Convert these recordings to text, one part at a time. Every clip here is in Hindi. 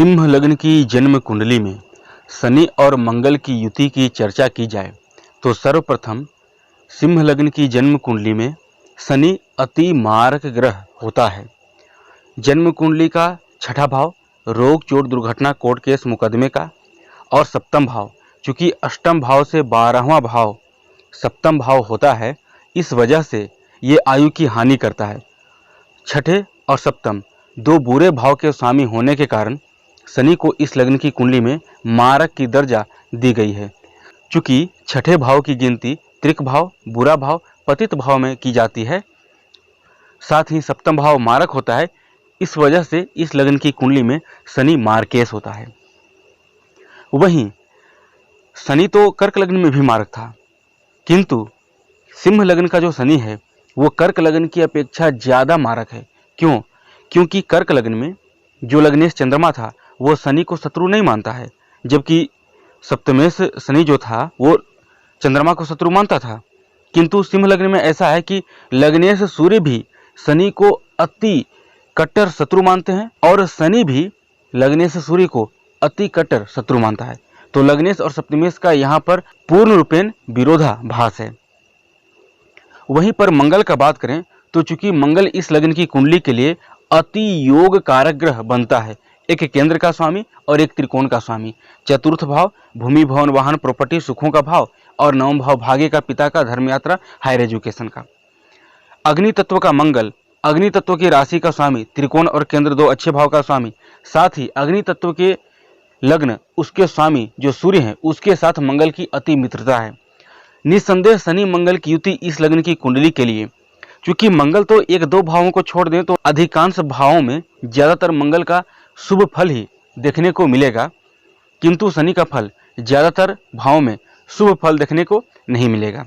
सिंह लग्न की जन्म कुंडली में शनि और मंगल की युति की चर्चा की जाए तो सर्वप्रथम सिंह लग्न की जन्म कुंडली में शनि अति मारक ग्रह होता है। जन्म कुंडली का छठा भाव रोग चोट दुर्घटना कोर्ट केस मुकदमे का और सप्तम भाव, चूंकि अष्टम भाव से 12वां भाव सप्तम भाव होता है, इस वजह से ये आयु की हानि करता है। छठे और सप्तम दो बुरे भाव के स्वामी होने के कारण शनि को इस लग्न की कुंडली में मारक की दर्जा दी गई है। चूंकि छठे भाव की गिनती त्रिक भाव, बुरा भाव, पतित भाव में की जाती है, साथ ही सप्तम भाव मारक होता है, इस वजह से इस लग्न की कुंडली में शनि मार्केश होता है। वहीं शनि तो कर्क लग्न में भी मारक था, किंतु सिंह लग्न का जो शनि है वो कर्क लग्न की अपेक्षा ज़्यादा मारक है। क्यों? क्योंकि कर्क लग्न में जो लग्नेश चंद्रमा था वो शनि को शत्रु नहीं मानता है, जबकि सप्तमेश शनि जो था वो चंद्रमा को शत्रु मानता था। किंतु सिंह लग्न में ऐसा है कि लग्नेश सूर्य भी शनि को अति कट्टर शत्रु मानते हैं और शनि भी लग्नेश सूर्य को अति कट्टर शत्रु मानता है। तो लग्नेश और सप्तमेश का यहाँ पर पूर्ण रूपेण विरोधाभास है। वहीं पर मंगल का बात करें तो चूंकि मंगल इस लग्न की कुंडली के लिए अति योग कारक ग्रह बनता है, एक केंद्र का स्वामी और एक त्रिकोण का स्वामी, चतुर्थ भाव भूमि भवन वाहन प्रॉपर्टी सुखों का भाव और नवम भाव भाग्य का, पिता का, धर्म यात्रा, हायर एजुकेशन का। अग्नि तत्व का मंगल अग्नि तत्व की राशि का स्वामी, त्रिकोण और केंद्र दो अच्छे भाव का स्वामी, साथ ही अग्नि तत्व के लग्न उसके स्वामी जो सूर्य हैं उसके साथ मंगल की अति मित्रता है। निस्संदेह शनि मंगल की युति इस लग्न की कुंडली के लिए, चूंकि मंगल तो एक दो भावों को छोड़ दें तो अधिकांश भावों में ज्यादातर मंगल का शुभ फल ही देखने को मिलेगा, किंतु शनि का फल ज्यादातर भावों में शुभ फल देखने को नहीं मिलेगा।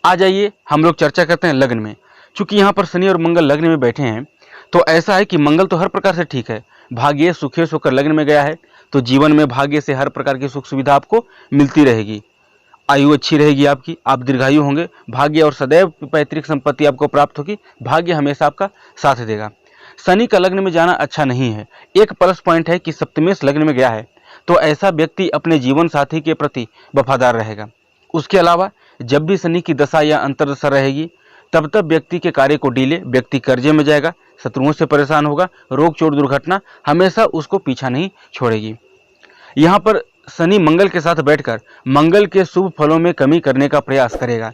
आ जाइए हम लोग चर्चा करते हैं लग्न में। चूंकि यहाँ पर शनि और मंगल लग्न में बैठे हैं तो ऐसा है कि मंगल तो हर प्रकार से ठीक है, भाग्य सुखेश होकर लग्न में गया है तो जीवन में भाग्य से हर प्रकार की सुख सुविधा आपको मिलती रहेगी, आयु अच्छी रहेगी आपकी, आप दीर्घायु होंगे, भाग्य और सदैव पैतृक संपत्ति आपको प्राप्त होगी, भाग्य हमेशा आपका साथ देगा। शनि का लग्न में जाना अच्छा नहीं है। एक प्लस पॉइंट है कि सप्तमेश लग्न में गया है तो ऐसा व्यक्ति अपने जीवन साथी के प्रति वफादार रहेगा। उसके अलावा जब भी शनि की दशा या अंतर्दशा रहेगी तब तब व्यक्ति के कार्य को डीले, व्यक्ति कर्जे में जाएगा, शत्रुओं से परेशान होगा, रोग चोट दुर्घटना हमेशा उसको पीछा नहीं छोड़ेगी। यहाँ पर शनि मंगल के साथ बैठकर मंगल के शुभ फलों में कमी करने का प्रयास करेगा,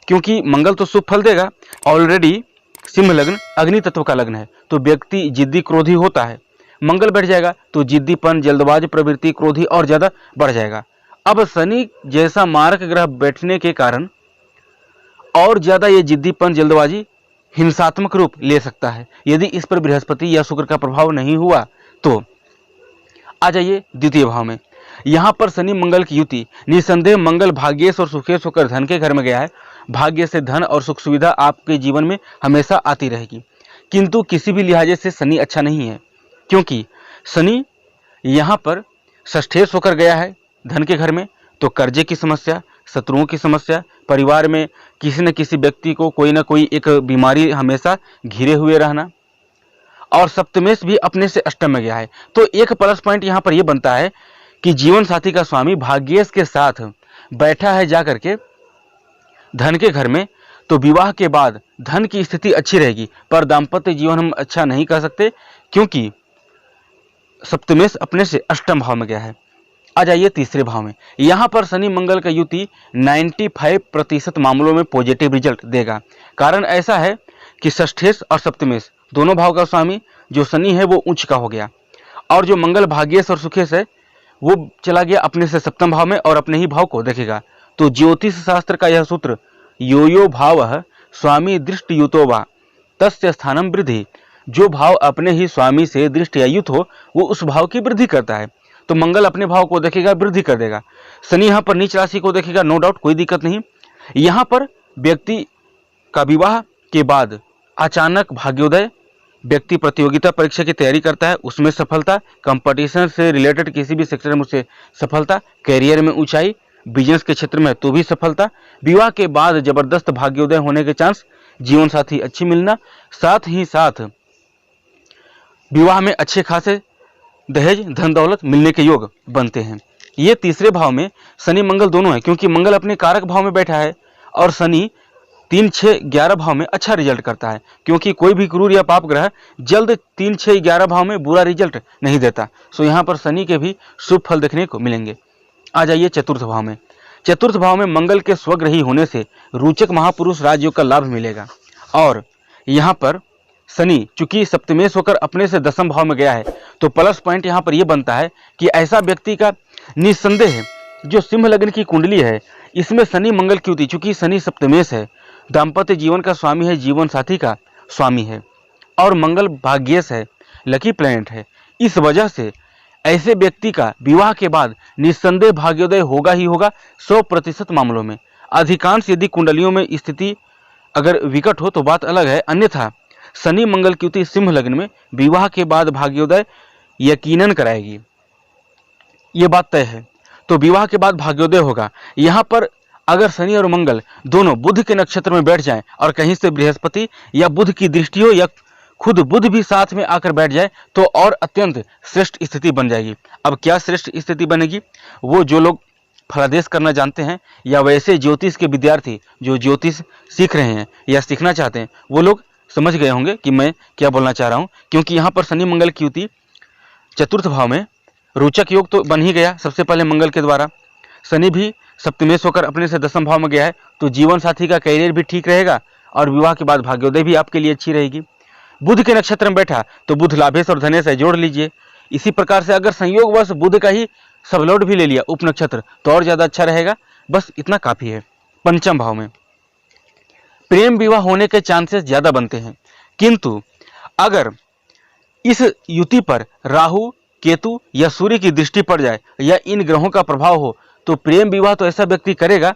क्योंकि मंगल तो शुभ फल देगा। ऑलरेडी सिंह लग्न अग्नि तत्व का लग्न है तो व्यक्ति जिद्दी क्रोधी होता है, मंगल बैठ जाएगा तो जिद्दीपन, जल्दबाज प्रवृत्ति, क्रोधी और ज्यादा बढ़ जाएगा। अब शनि जैसा मारक ग्रह बैठने के कारण और ज्यादा ये जिद्दीपन, जल्दबाजी हिंसात्मक रूप ले सकता है यदि इस पर बृहस्पति या शुक्र का प्रभाव नहीं हुआ तो। आ जाइए द्वितीय भाव में। यहाँ पर शनि मंगल की युति, निसंदेह मंगल भाग्येश और सुखेश होकर धन के घर में गया है। भाग्य से धन और सुख सुविधा आपके जीवन में हमेशा आती रहेगी, किंतु किसी भी लिहाजे से शनि अच्छा नहीं है, क्योंकि शनि यहाँ पर षष्ठेश होकर गया है धन के घर में, तो कर्जे की समस्या, शत्रुओं की समस्या, परिवार में किसी न किसी व्यक्ति को कोई ना कोई एक बीमारी हमेशा घिरे हुए रहना, और सप्तमेश भी अपने से अष्टम में गया है। तो एक प्लस पॉइंट यहाँ पर यह बनता है कि जीवन साथी का स्वामी भाग्येश के साथ बैठा है जाकर के धन के घर में, तो विवाह के बाद धन की स्थिति अच्छी रहेगी, पर दाम्पत्य जीवन हम अच्छा नहीं कर सकते क्योंकि सप्तमेश अपने से अष्टम भाव में गया है। आ जाइए तीसरे भाव में। यहाँ पर शनि मंगल का युति 95% मामलों में पॉजिटिव रिजल्ट देगा। कारण ऐसा है कि षष्ठेश और सप्तमेश दोनों भाव का स्वामी जो शनि है वो उच्च का हो गया, और जो मंगल भाग्येश और सुखेश है वो चला गया अपने से सप्तम भाव में और अपने ही भाव को देखेगा। तो ज्योतिष शास्त्र का यह सूत्र यो यो भाव स्वामी दृष्टि युतो वा तस्य स्थानम वृद्धि, जो भाव अपने ही स्वामी से दृष्टि या युत हो वो उस भाव की वृद्धि करता है। तो मंगल अपने भाव को देखेगा, वृद्धि कर देगा। शनि यहाँ पर नीच राशि को देखेगा, नो डाउट, कोई दिक्कत नहीं। यहाँ पर व्यक्ति का विवाह के बाद अचानक भाग्योदय, व्यक्ति प्रतियोगिता परीक्षा की तैयारी करता है उसमें सफलता, कंपटीशन से रिलेटेड किसी भी सेक्टर में उसे सफलता, कैरियर में ऊंचाई, बिजनेस के क्षेत्र में तो भी सफलता, विवाह के बाद जबरदस्त भाग्योदय होने के चांस, जीवन साथी अच्छी मिलना, साथ ही साथ विवाह में अच्छे खासे दहेज, धन दौलत मिलने के योग बनते हैं। ये तीसरे भाव में शनि मंगल दोनों है, क्योंकि मंगल अपने कारक भाव में बैठा है और शनि 3, 6, 11 भाव में अच्छा रिजल्ट करता है, क्योंकि कोई भी क्रूर या पाप ग्रह जल्द 3, 6, 11 भाव में बुरा रिजल्ट नहीं देता। सो यहाँ पर शनि के भी शुभ फल देखने को मिलेंगे। आ जाइए चतुर्थ भाव में। चतुर्थ भाव में मंगल के स्वग्रही होने से रोचक महापुरुष राजयोग का लाभ मिलेगा। और यहाँ पर शनि चूंकि सप्तमेश होकर अपने से दसम भाव में गया है, तो प्लस पॉइंट यहाँ पर यह बनता है कि ऐसा व्यक्ति का निस्संदेह जो सिंह लग्न की कुंडली है, इसमें शनि मंगल की युति, चूंकि शनि सप्तमेश है, दाम्पत्य जीवन का स्वामी है, जीवन साथी का स्वामी है, और मंगल भाग्येश है, लकी प्लैनेट है। इस वजह से ऐसे व्यक्ति का विवाह के बाद निस्संदेह भाग्योदय होगा ही होगा 100% मामलों में। अधिकांश यदि कुंडलियों में स्थिति अगर विकट हो तो बात अलग है, अन्यथा शनि मंगल की युति सिंह लग्न में विवाह के बाद भाग्योदय यकीनन कराएगी, ये बात तय है। तो विवाह के बाद भाग्योदय होगा। यहाँ पर अगर शनि और मंगल दोनों बुध के नक्षत्र में बैठ जाएं और कहीं से बृहस्पति या बुध की दृष्टि हो या खुद बुध भी साथ में आकर बैठ जाए तो और अत्यंत श्रेष्ठ स्थिति बन जाएगी। अब क्या श्रेष्ठ स्थिति बनेगी, वो जो लोग फलादेश करना जानते हैं या वैसे ज्योतिष के विद्यार्थी जो ज्योतिष सीख रहे हैं या सीखना चाहते हैं, वो लोग समझ गए होंगे कि मैं क्या बोलना चाह रहा हूँ। क्योंकि यहाँ पर शनि मंगल की युति चतुर्थ भाव में रोचक योग तो बन ही गया सबसे पहले मंगल के द्वारा। शनि भी सप्तमेश होकर अपने से दसम भाव में गया है, तो जीवन साथी का कैरियर भी ठीक रहेगा और विवाह के बाद भाग्योदय भी आपके लिए अच्छी रहेगी। बुध के नक्षत्र में बैठा तो बुध लाभेश और धनेश है, जोड़ लीजिए। इसी प्रकार से अगर संयोगवश बुध का ही सबलौट भी ले लिया उप नक्षत्र तो और ज्यादा अच्छा रहेगा। बस इतना काफी है। पंचम भाव में प्रेम विवाह होने के चांसेस ज्यादा बनते हैं, किंतु अगर इस युति पर राहु, केतु या सूर्य की दृष्टि पड़ जाए या इन ग्रहों का प्रभाव हो तो प्रेम विवाह तो ऐसा व्यक्ति करेगा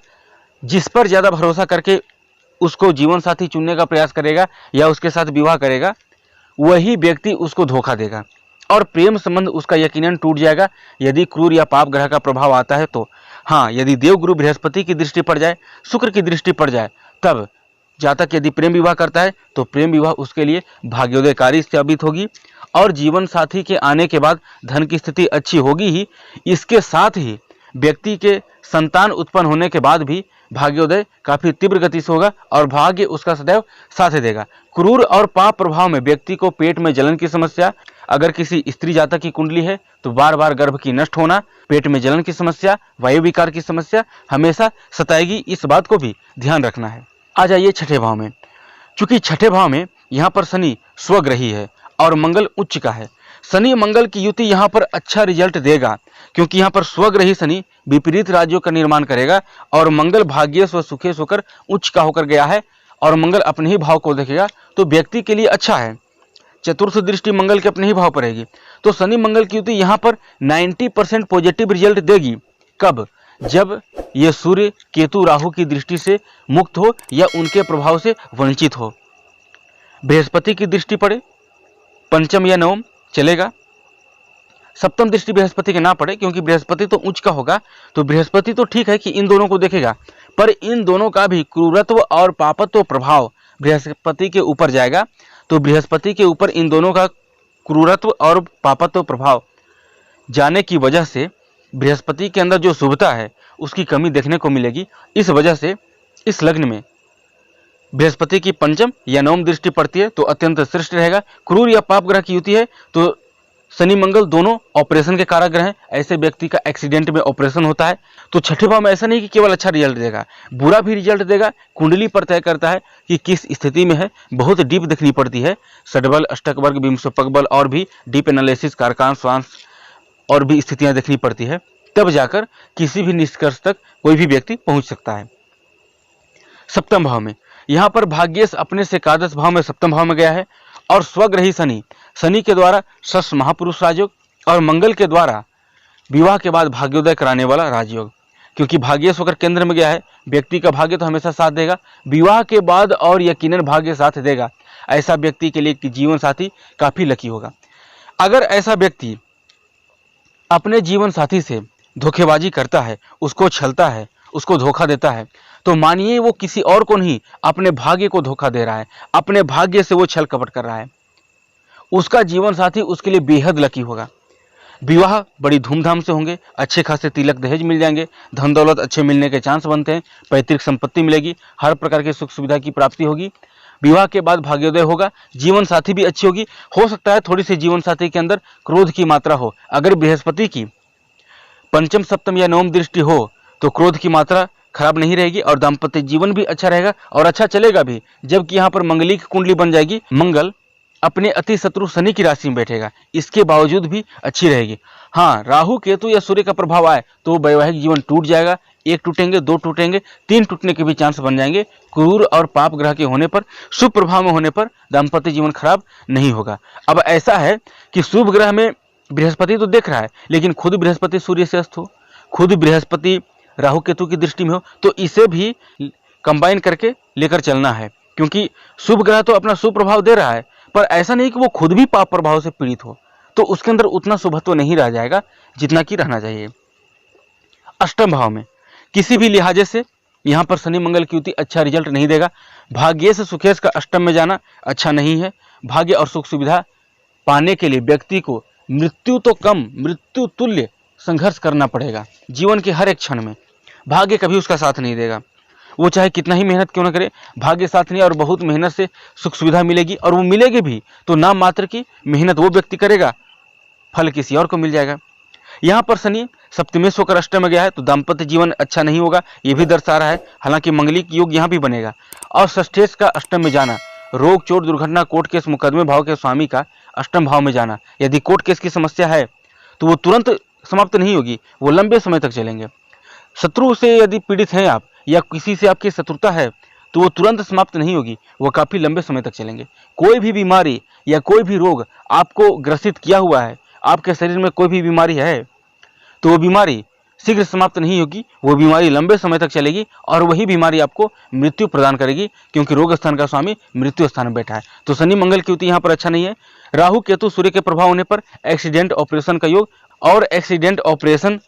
जिस पर ज्यादा भरोसा करके उसको जीवन साथी चुनने का प्रयास करेगा या उसके साथ विवाह करेगा, वही व्यक्ति उसको धोखा देगा और प्रेम संबंध उसका यकीनन टूट जाएगा यदि क्रूर या पाप ग्रह का प्रभाव आता है तो। हाँ, यदि देवगुरु बृहस्पति की दृष्टि पड़ जाए, शुक्र की दृष्टि पड़ जाए, तब जातक यदि प्रेम विवाह करता है तो प्रेम विवाह उसके लिए भाग्योदयकारी साबित होगी और जीवन साथी के आने के बाद धन की स्थिति अच्छी होगी ही। इसके साथ ही व्यक्ति के संतान उत्पन्न होने के बाद भी भाग्योदय काफी तीव्र गति से होगा और भाग्य उसका सदैव साथ देगा। क्रूर और पाप प्रभाव में व्यक्ति को पेट में जलन की समस्या, अगर किसी स्त्री जातक की कुंडली है तो बार बार गर्भ की नष्ट होना, पेट में जलन की समस्या, वायु विकार की समस्या हमेशा सताएगी। इस बात को भी ध्यान रखना है। आ जाइए छठे भाव में। चूंकि छठे भाव में यहाँ पर शनि स्वग्रही है और मंगल उच्च का है, शनि मंगल की युति यहाँ पर अच्छा रिजल्ट देगा, क्योंकि यहाँ पर स्वग्रही शनि विपरीत राज्यों का निर्माण करेगा और मंगल भाग्येश व सुखेश होकर उच्च का होकर गया है और मंगल अपने ही भाव को देखेगा, तो व्यक्ति के लिए अच्छा है। चतुर्थ दृष्टि मंगल के अपने ही भाव पर रहेगी, तो शनि मंगल की युति यहाँ पर 90% पॉजिटिव रिजल्ट देगी। कब? जब ये सूर्य, केतु, राहु की दृष्टि से मुक्त हो या उनके प्रभाव से वंचित हो। बृहस्पति की दृष्टि पड़े, पंचम या नवम चलेगा, सप्तम दृष्टि बृहस्पति के ना पड़े क्योंकि बृहस्पति तो उच्च का होगा, तो बृहस्पति तो ठीक है कि इन दोनों को देखेगा, पर इन दोनों का भी क्रूरत्व और पापत्व प्रभाव बृहस्पति के ऊपर जाएगा। तो बृहस्पति के ऊपर इन दोनों का क्रूरत्व और पापत्व प्रभाव जाने की वजह से बृहस्पति के अंदर जो शुभता है उसकी कमी देखने को मिलेगी। इस वजह से इस लग्न में बृहस्पति की पंचम या नवम दृष्टि पड़ती है तो अत्यंत श्रेष्ठ रहेगा। क्रूर या पाप ग्रह की युति है तो शनि मंगल दोनों ऑपरेशन के कारक ग्रह हैं, ऐसे व्यक्ति का एक्सीडेंट में ऑपरेशन होता है। तो छठे भाव में ऐसा नहीं कि केवल अच्छा रिजल्ट देगा, बुरा भी रिजल्ट देगा। कुंडली पर तय करता है कि किस स्थिति में है, बहुत डीप देखनी पड़ती है, षडबल, अष्टक वर्ग, विंशोपक बल और भी डीप एनालिसिस, कारकान, स्वांश और भी स्थितियां देखनी पड़ती है, तब जाकर किसी भी निष्कर्ष तक कोई भी व्यक्ति पहुंच सकता है। सप्तम भाव में यहाँ पर भाग्येश अपने से एकादश भाव में सप्तम भाव में गया है और स्वग्रही शनि, शनि के द्वारा षष्ठ महापुरुष राजयोग और मंगल के द्वारा विवाह के बाद भाग्योदय कराने वाला राजयोग। क्योंकि भाग्येश होकर केंद्र में गया है, व्यक्ति का भाग्य तो हमेशा साथ देगा, विवाह के बाद और यकीनन भाग्य साथ देगा। ऐसा व्यक्ति के लिए जीवन साथी काफी लकी होगा। अगर ऐसा व्यक्ति अपने जीवन साथी से धोखेबाजी करता है, उसको छलता है, उसको धोखा देता है, तो मानिए वो किसी और को नहीं, अपने भाग्य को धोखा दे रहा है, अपने भाग्य से वो छल कपट कर रहा है। उसका जीवन साथी उसके लिए बेहद लकी होगा। विवाह बड़ी धूमधाम से होंगे, अच्छे खासे तिलक दहेज मिल जाएंगे, धन दौलत अच्छे मिलने के चांस बनते हैं, पैतृक संपत्ति मिलेगी, हर प्रकार की सुख सुविधा की प्राप्ति होगी। विवाह के बाद भाग्योदय होगा, जीवन साथी भी अच्छी होगी। हो सकता है थोड़ी सी जीवन साथी के अंदर क्रोध की मात्रा हो। अगर बृहस्पति की पंचम सप्तम या नवम दृष्टि हो तो क्रोध की मात्रा खराब नहीं रहेगी और दाम्पत्य जीवन भी अच्छा रहेगा और अच्छा चलेगा भी। जबकि यहाँ पर मंगली की कुंडली बन जाएगी, मंगल अपने अति शत्रु शनि की राशि में बैठेगा, इसके बावजूद भी अच्छी रहेगी। हाँ, राहु केतु या सूर्य का प्रभाव आए तो वैवाहिक जीवन टूट जाएगा, एक टूटेंगे, दो टूटेंगे, तीन टूटने के भी चांस बन जाएंगे। क्रूर और पाप ग्रह के होने पर, शुभ प्रभाव में होने पर दाम्पत्य जीवन खराब नहीं होगा। अब ऐसा है कि शुभ ग्रह में बृहस्पति तो देख रहा है, लेकिन खुद बृहस्पति सूर्य से अस्त हो, खुद बृहस्पति राहु केतु की दृष्टि में हो, तो इसे भी कंबाइन करके लेकर चलना है। क्योंकि शुभ ग्रह तो अपना शुभ प्रभाव दे रहा है, पर ऐसा नहीं कि वो खुद भी पाप प्रभाव से पीड़ित हो, तो उसके अंदर उतना शुभत्व नहीं रह जाएगा जितना कि रहना चाहिए। अष्टम भाव में किसी भी लिहाजे से यहाँ पर शनि मंगल की युति अच्छा रिजल्ट नहीं देगा। भाग्येश सुखेश का अष्टम में जाना अच्छा नहीं है। भाग्य और सुख सुविधा पाने के लिए व्यक्ति को मृत्यु तो कम, मृत्यु तुल्य संघर्ष करना पड़ेगा जीवन के हर एक क्षण में। भाग्य कभी उसका साथ नहीं देगा, वो चाहे कितना ही मेहनत क्यों न करे, भाग्य साथ नहीं। और बहुत मेहनत से सुख सुविधा मिलेगी, और वो मिलेगी भी तो नाम मात्र की मेहनत वो व्यक्ति करेगा, फल किसी और को मिल जाएगा। यहाँ पर शनि सप्तमेश होकर अष्टम में गया है तो दाम्पत्य जीवन अच्छा नहीं होगा, ये भी दर्शा रहा है। हालांकि मंगलिक योग यहाँ भी बनेगा। और षष्ठेश का अष्टम में जाना, रोग चोट दुर्घटना कोर्ट केस मुकदमे भाव के स्वामी का अष्टम भाव में जाना, यदि कोर्ट केस की समस्या है तो वो तुरंत समाप्त नहीं होगी, वो लंबे समय तक चलेंगे। शत्रु से यदि पीड़ित हैं आप, या किसी से आपकी शत्रुता है, तो वो तुरंत समाप्त नहीं होगी, वो काफी लंबे समय तक चलेंगे। कोई भी बीमारी या कोई भी रोग आपको ग्रसित किया हुआ है, आपके शरीर में कोई भी बीमारी है, तो वो बीमारी शीघ्र समाप्त नहीं होगी, वो बीमारी लंबे समय तक चलेगी और वही बीमारी आपको मृत्यु प्रदान करेगी, क्योंकि रोग स्थान का स्वामी मृत्यु स्थान में बैठा है। तो शनि मंगल की युति यहाँ पर अच्छा नहीं है। राहु केतु सूर्य के प्रभाव होने पर एक्सीडेंट ऑपरेशन का योग, और एक्सीडेंट ऑपरेशन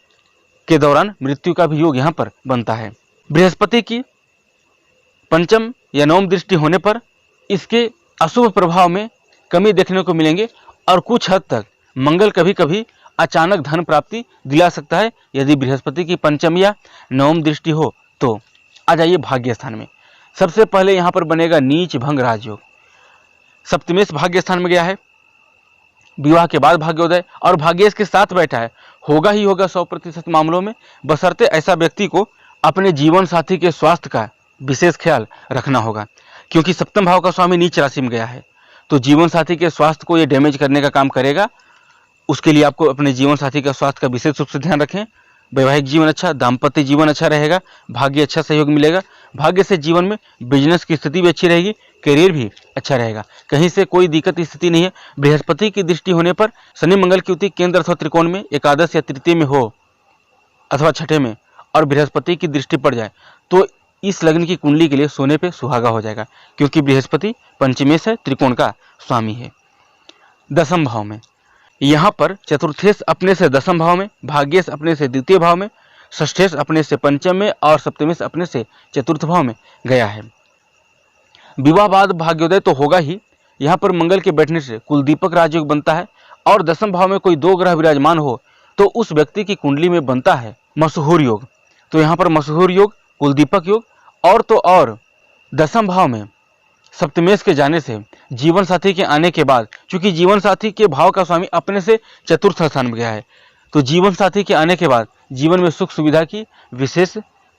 के दौरान मृत्यु का भी योग यहाँ पर बनता है। बृहस्पति की पंचम या नवम दृष्टि होने पर इसके अशुभ प्रभाव में कमी देखने को मिलेंगे, और कुछ हद तक मंगल कभी कभी अचानक धन प्राप्ति दिला सकता है यदि बृहस्पति की पंचम या नवम दृष्टि हो तो। आ जाइए भाग्य स्थान में। सबसे पहले यहाँ पर बनेगा नीच भंग राजयोग। सप्तमेश भाग्य स्थान में गया है, विवाह के बाद भाग्योदय, और भाग्येश के साथ बैठा है। होगा ही होगा 100% मामलों में, बशर्ते ऐसा व्यक्ति को अपने जीवन साथी के स्वास्थ्य का विशेष ख्याल रखना होगा, क्योंकि सप्तम भाव का स्वामी नीच राशि में गया है, तो जीवन साथी के स्वास्थ्य को ये डैमेज करने का काम करेगा। उसके लिए आपको अपने जीवन साथी का स्वास्थ्य का विशेष रूप से ध्यान रखें। वैवाहिक जीवन अच्छा, दाम्पत्य जीवन अच्छा रहेगा, भाग्य अच्छा सहयोग मिलेगा। भाग्य से जीवन में बिजनेस की स्थिति भी अच्छी रहेगी, करियर भी अच्छा रहेगा, कहीं से कोई दिक्कत की स्थिति नहीं है। बृहस्पति की दृष्टि होने पर शनि मंगल की युति केंद्र अथवा त्रिकोण में, एकादश या तृतीय में हो अथवा छठे में, और बृहस्पति की दृष्टि पड़ जाए तो इस लग्न की कुंडली के लिए सोने पे सुहागा हो जाएगा, क्योंकि बृहस्पति पंचमेश है, त्रिकोण का स्वामी है। दसम भाव में यहाँ पर चतुर्थेश अपने से दसम भाव में, भाग्येश अपने से द्वितीय भाव में, षष्ठेश अपने से पंचम में, और सप्तमेश अपने से चतुर्थ भाव में गया है। विवाह बाद भाग्योदय तो होगा ही। यहाँ पर मंगल के बैठने से कुलदीपक राजयोग बनता है, और दसम भाव में कोई दो ग्रह विराजमान हो तो उस व्यक्ति की कुंडली में बनता है मशहूर योग। तो यहाँ पर मशहूर योग, कुलदीपक योग, और तो और दसम भाव में सप्तमेश के जाने से जीवन साथी के आने के बाद, चूंकि जीवन साथी के भाव का स्वामी अपने से चतुर्थ स्थान में गया है, तो जीवन साथी के आने के बाद जीवन में सुख सुविधा की विशेष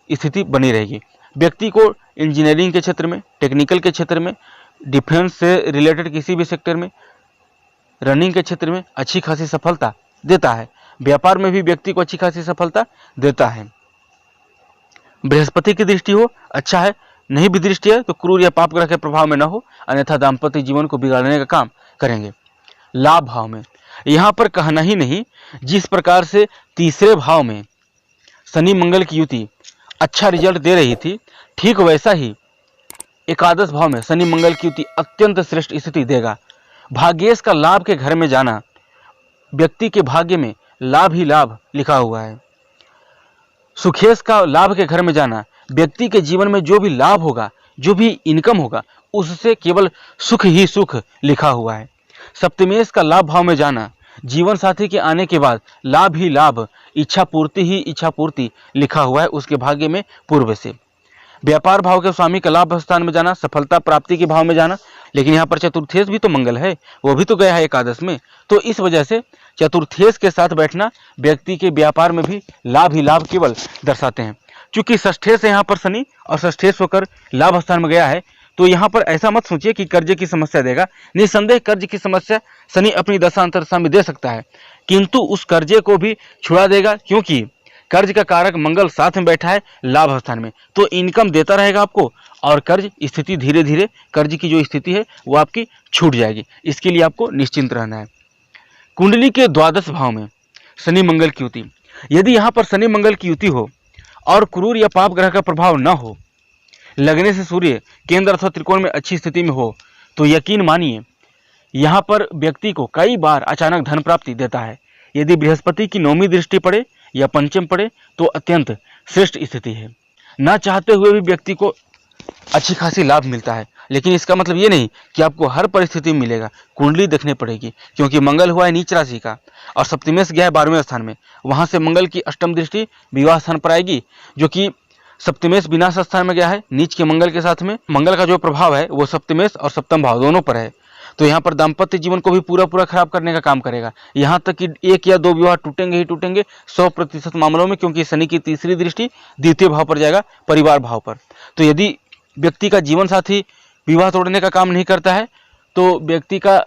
स्थिति बनी रहेगी। व्यक्ति को इंजीनियरिंग के क्षेत्र में, टेक्निकल के क्षेत्र में, डिफेंस से रिलेटेड किसी भी सेक्टर में, रनिंग के क्षेत्र में अच्छी खासी सफलता देता है। व्यापार में भी व्यक्ति को अच्छी खासी सफलता देता है। बृहस्पति की दृष्टि हो अच्छा है, नहीं भी दृष्टि है तो क्रूर या पाप ग्रह के प्रभाव में न हो, अन्यथा दाम्पत्य जीवन को बिगाड़ने का काम करेंगे। लाभ भाव में यहाँ पर कहना ही नहीं, जिस प्रकार से तीसरे भाव में शनि मंगल की युति अच्छा रिजल्ट दे रही थी, ठीक वैसा ही एकादश भाव में शनि मंगल की युति अत्यंत श्रेष्ठ स्थिति देगा। भाग्येश का लाभ के घर में जाना, व्यक्ति के भाग्य में लाभ ही लाभ लिखा हुआ है। सुखेश का लाभ के घर में जाना, व्यक्ति के जीवन में जो भी लाभ होगा, जो भी इनकम होगा, उससे केवल सुख ही सुख लिखा हुआ है। सप्तमेश का लाभ भाव में जाना, जीवन साथी के आने के बाद लाभ ही लाभ, इच्छा पूर्ति ही इच्छा पूर्ति लिखा हुआ है उसके भाग्य में पूर्व से। व्यापार भाव के स्वामी का लाभ स्थान में जाना, सफलता प्राप्ति के भाव में जाना। लेकिन यहाँ पर चतुर्थेश भी तो मंगल है, वो भी तो गया है एकादश में, तो इस वजह से चतुर्थेश के साथ बैठना व्यक्ति के व्यापार में भी लाभ ही लाभ केवल दर्शाते हैं। चूंकि षष्ठेश है यहाँ पर शनि और षष्ठेश होकर लाभ स्थान में गया है, तो यहाँ पर ऐसा मत सोचिए कि कर्ज की समस्या देगा। निसंदेह कर्ज की समस्या शनि अपनी दशा अंतरदशा में दे सकता है, किंतु उस कर्जे को भी छुड़ा देगा, क्योंकि कर्ज का कारक मंगल साथ में बैठा है लाभ स्थान में, तो इनकम देता रहेगा आपको और कर्ज स्थिति धीरे धीरे कर्ज की जो स्थिति है वो आपकी छूट जाएगी। इसके लिए आपको निश्चिंत रहना है। कुंडली के द्वादश भाव में शनि मंगल की युति, यदि यहाँ पर शनि मंगल की युति हो और क्रूर या पाप ग्रह का प्रभाव न हो, लगने से सूर्य केंद्र अथवा त्रिकोण में अच्छी स्थिति में हो, तो यकीन मानिए यहाँ पर व्यक्ति को कई बार अचानक धन प्राप्ति देता है। यदि बृहस्पति की नौवीं दृष्टि पड़े या पंचम पड़े तो अत्यंत श्रेष्ठ स्थिति है। ना चाहते हुए भी व्यक्ति को अच्छी खासी लाभ मिलता है, लेकिन इसका मतलब ये नहीं कि आपको हर परिस्थिति में मिलेगा। कुंडली देखनी पड़ेगी, क्योंकि मंगल हुआ है नीच राशि का और सप्तमेश गया है 12वें स्थान में। वहां से मंगल की अष्टम दृष्टि विवाह स्थान पर आएगी, जो कि सप्तमेश विनाश स्थान में गया है नीच के मंगल के साथ में। मंगल का जो प्रभाव है वो सप्तमेश और सप्तम भाव दोनों पर है, तो यहाँ पर दाम्पत्य जीवन को भी पूरा खराब करने का काम करेगा। यहाँ तक कि 1 या 2 विवाह टूटेंगे ही टूटेंगे 100% मामलों में, क्योंकि शनि की तीसरी दृष्टि द्वितीय भाव पर जाएगा, परिवार भाव पर। तो यदि व्यक्ति का जीवन साथी विवाह तोड़ने का काम नहीं करता है, तो व्यक्ति का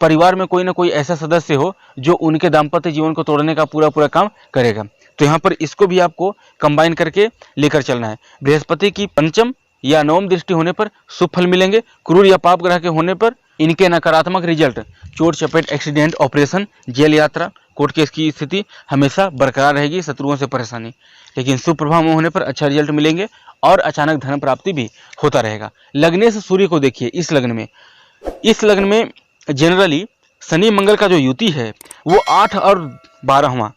परिवार में कोई ना कोई ऐसा सदस्य हो जो उनके दाम्पत्य जीवन को तोड़ने का पूरा काम करेगा। तो यहाँ पर इसको भी आपको कंबाइन करके लेकर चलना है। बृहस्पति की पंचम या नवम दृष्टि होने पर शुभ फल मिलेंगे। क्रूर या पाप ग्रह के होने पर इनके नकारात्मक रिजल्ट, चोट चपेट, एक्सीडेंट, ऑपरेशन, जेल यात्रा, कोर्ट केस की स्थिति हमेशा बरकरार रहेगी, शत्रुओं से परेशानी। लेकिन शुभ प्रभाव में होने पर अच्छा रिजल्ट मिलेंगे और अचानक धन प्राप्ति भी होता रहेगा। लगने से सूर्य को देखिए, इस लग्न में जनरली शनि मंगल का जो युति है वो 8 और 12वां,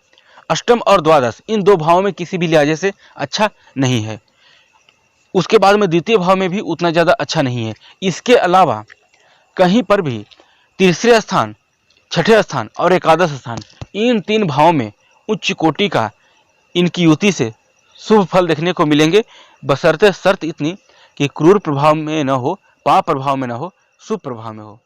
अष्टम और द्वादश, इन 2 भावों में किसी भी लिहाजे से अच्छा नहीं है। उसके बाद में द्वितीय भाव में भी उतना ज़्यादा अच्छा नहीं है। इसके अलावा कहीं पर भी तीसरे स्थान, छठे स्थान और एकादश स्थान, इन 3 भावों में उच्च कोटि का इनकी युति से शुभ फल देखने को मिलेंगे, बशर्ते शर्त इतनी कि क्रूर प्रभाव में न हो, पाप प्रभाव में न हो, शुभ प्रभाव में हो।